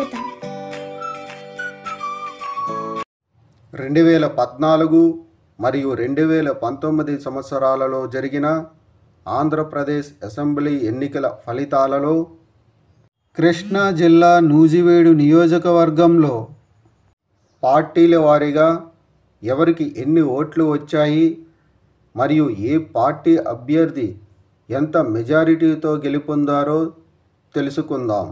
స్వాగతం. 2014 మరియు 2019 సంవత్సరాలలో జరిగిన ఆంధ్రప్రదేశ్ అసెంబ్లీ ఎన్నికల ఫలితాలలో కృష్ణా జిల్లా నూజివీడు నియోజకవర్గంలో పార్టీల వారీగా ఎవరికి ఎన్ని ఓట్లు వచ్చాయి మరియు ఏ పార్టీ అభ్యర్థి ఎంత మెజారిటీతో గెలుపొందారో తెలుసుకుందాం.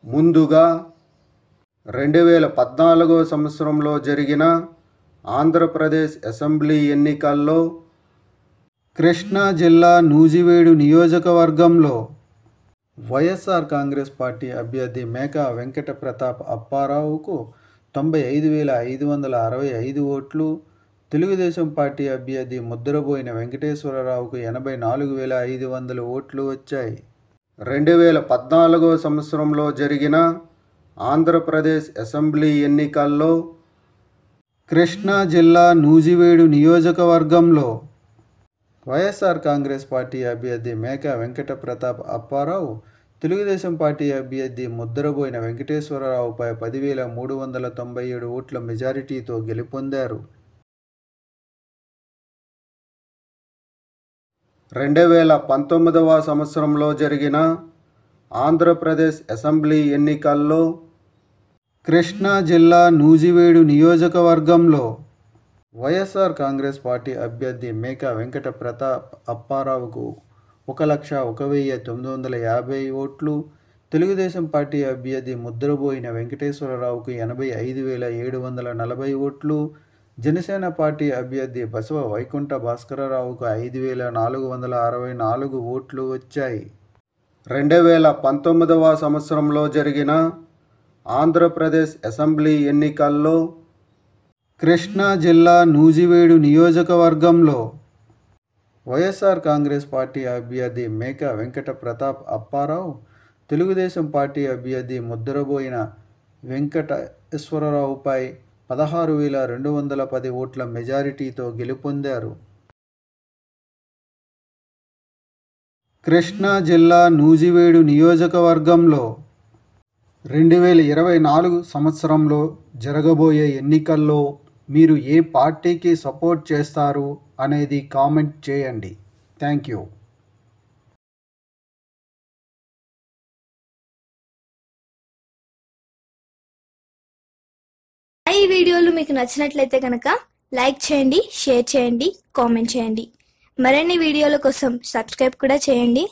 ముందుగా 2014 సంవత్సరంలో జరిగిన ఆంధ్రప్రదేశ్ అసెంబ్లీ ఎన్నికల్లో కృష్ణా జిల్లా నూజివీడు నియోజకవర్గంలో వైఎస్ఆర్ కాంగ్రెస్ పార్టీ అభ్యర్థి మేకా వెంకట ప్రతాప్ అప్పారావుకు 95,565 ఓట్లు, తెలుగుదేశం పార్టీ అభ్యర్థి ముద్రబోయిన వెంకటేశ్వరరావుకు 84,500 ఓట్లు వచ్చాయి. 2014 సంవత్సరంలో జరిగిన ఆంధ్రప్రదేశ్ అసెంబ్లీ ఎన్నికల్లో కృష్ణా జిల్లా నూజివీడు నియోజకవర్గంలో వైఎస్ఆర్ కాంగ్రెస్ పార్టీ అభ్యర్థి మేకా వెంకట ప్రతాప్ అప్పారావు తెలుగుదేశం పార్టీ అభ్యర్థి ముద్రబోయిన వెంకటేశ్వరరావుపై 10,397 ఓట్ల మెజారిటీతో గెలుపొందారు. 2019 సంవత్సరంలో జరిగిన ఆంధ్రప్రదేశ్ అసెంబ్లీ ఎన్నికల్లో కృష్ణా జిల్లా నూజివీడు నియోజకవర్గంలో వైఎస్ఆర్ కాంగ్రెస్ పార్టీ అభ్యర్థి మేకా వెంకట ప్రతాప్ అప్పారావుకు 1,01,950 ఓట్లు, తెలుగుదేశం పార్టీ అభ్యర్థి ముద్రబోయిన వెంకటేశ్వరరావుకు 85,740 ఓట్లు, జనసేన పార్టీ అభ్యర్థి బసవ వైకుంఠ భాస్కరరావుకు 5,464 ఓట్లు వచ్చాయి. 2019 సంవత్సరంలో జరిగిన ఆంధ్రప్రదేశ్ అసెంబ్లీ ఎన్నికల్లో కృష్ణా జిల్లా నూజివీడు నియోజకవర్గంలో వైఎస్ఆర్ కాంగ్రెస్ పార్టీ అభ్యర్థి మేకా వెంకట ప్రతాప్ అప్పారావు తెలుగుదేశం పార్టీ అభ్యర్థి ముద్రబోయిన వెంకటేశ్వరరావుపై 16,210 ఓట్ల మెజారిటీతో గెలుపొందారు. కృష్ణా జిల్లా నూజివీడు నియోజకవర్గంలో 2024 సంవత్సరంలో జరగబోయే ఎన్నికల్లో మీరు ఏ పార్టీకి సపోర్ట్ చేస్తారు అనేది కామెంట్ చేయండి. Thank you. ఈ వీడియోలు మీకు నచ్చినట్లయితే కనుక లైక్ చేయండి, షేర్ చేయండి, కామెంట్ చేయండి. మరిన్ని వీడియోల కోసం సబ్స్క్రైబ్ కూడా చేయండి.